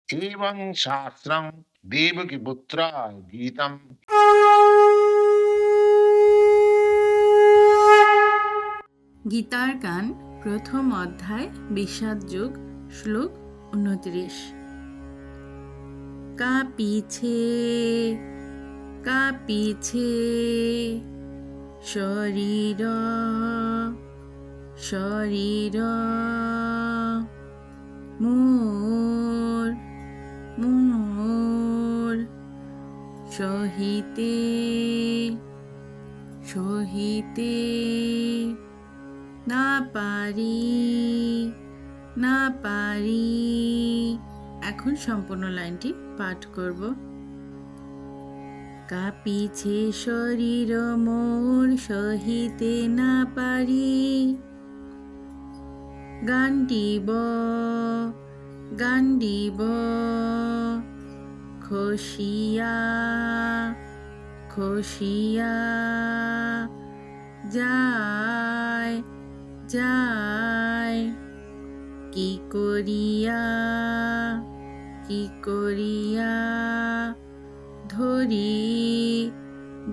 एवं शास्त्रं देवकीपुत्राय गीतम्। গীতার গান প্রথম অধ্যায় বিষাদ যুগ শ্লোক 29। কাঁপিছে কাঁপিছে শরীর শরীর মোর মোর সহিতে সহিতে না পারি না পারি। এখন সম্পূর্ণ লাইনটি পাঠ করব। কাঁপিছে শরীর মোর সহিতে না পারি। গান্ডিব গান্ডিব খসিয়া খসিয়া যায় যায় কি করিয়া ধরি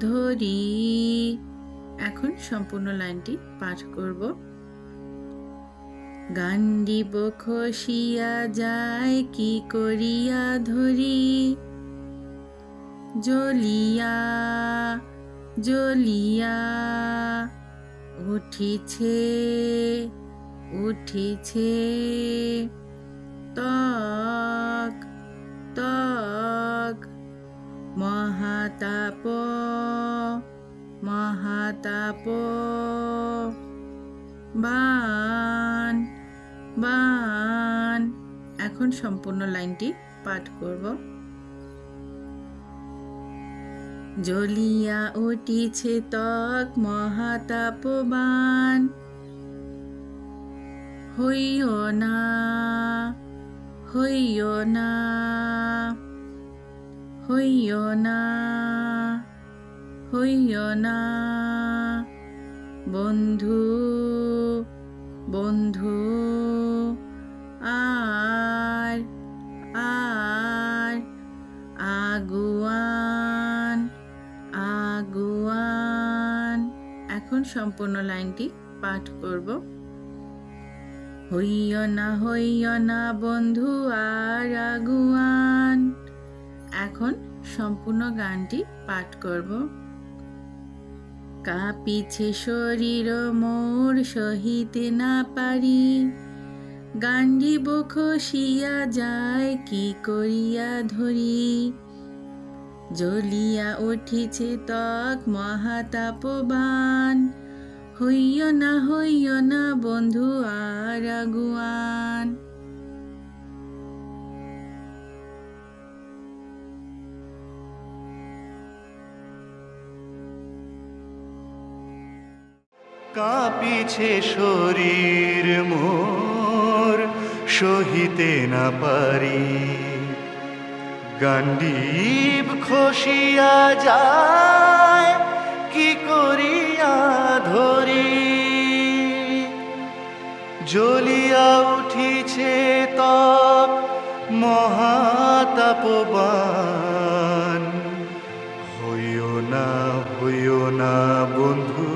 ধরি। এখন সম্পূর্ণ লাইনটি পাঠ করব। গান্ডিব খসিয়া যায় কি করিয়া ধরি। জ্বলিয়া জ্বলিয়া উঠিছে উঠিছে ত্বক ত্বক মহাতাপ মহাতাপ। বান বান। এখন সম্পূর্ণ লাইনটি পাঠ করব। জ্বলিয়া উঠিছে ত্বক মহাতাপবান। হইও না হইও না হইও না হইও না বন্ধু বন্ধু আর আর আগুয়ান আগুয়ান। এখন সম্পূর্ণ লাইনটি পাঠ করব। হইও না বন্ধু আর আগুয়ান। এখন সম্পূর্ণ গানটি পাঠ করব। কাঁপিছে শরীর মোর সহিতে না পারি। গান্ডিব খসিয়া যায় কি করিয়া ধরি। জ্বলিয়া উঠিছে ত্বক মহাতাপবান। হইও না বন্ধু আর আগুয়ান। কাঁপিছে শরীর মোর সহিতে না পারি। গান্ডীব খসিয়া যায় কি করিয়া ধরি। জ্বলিয়া উঠিছে ত্বক মহাতাপবান। হইও না বন্ধু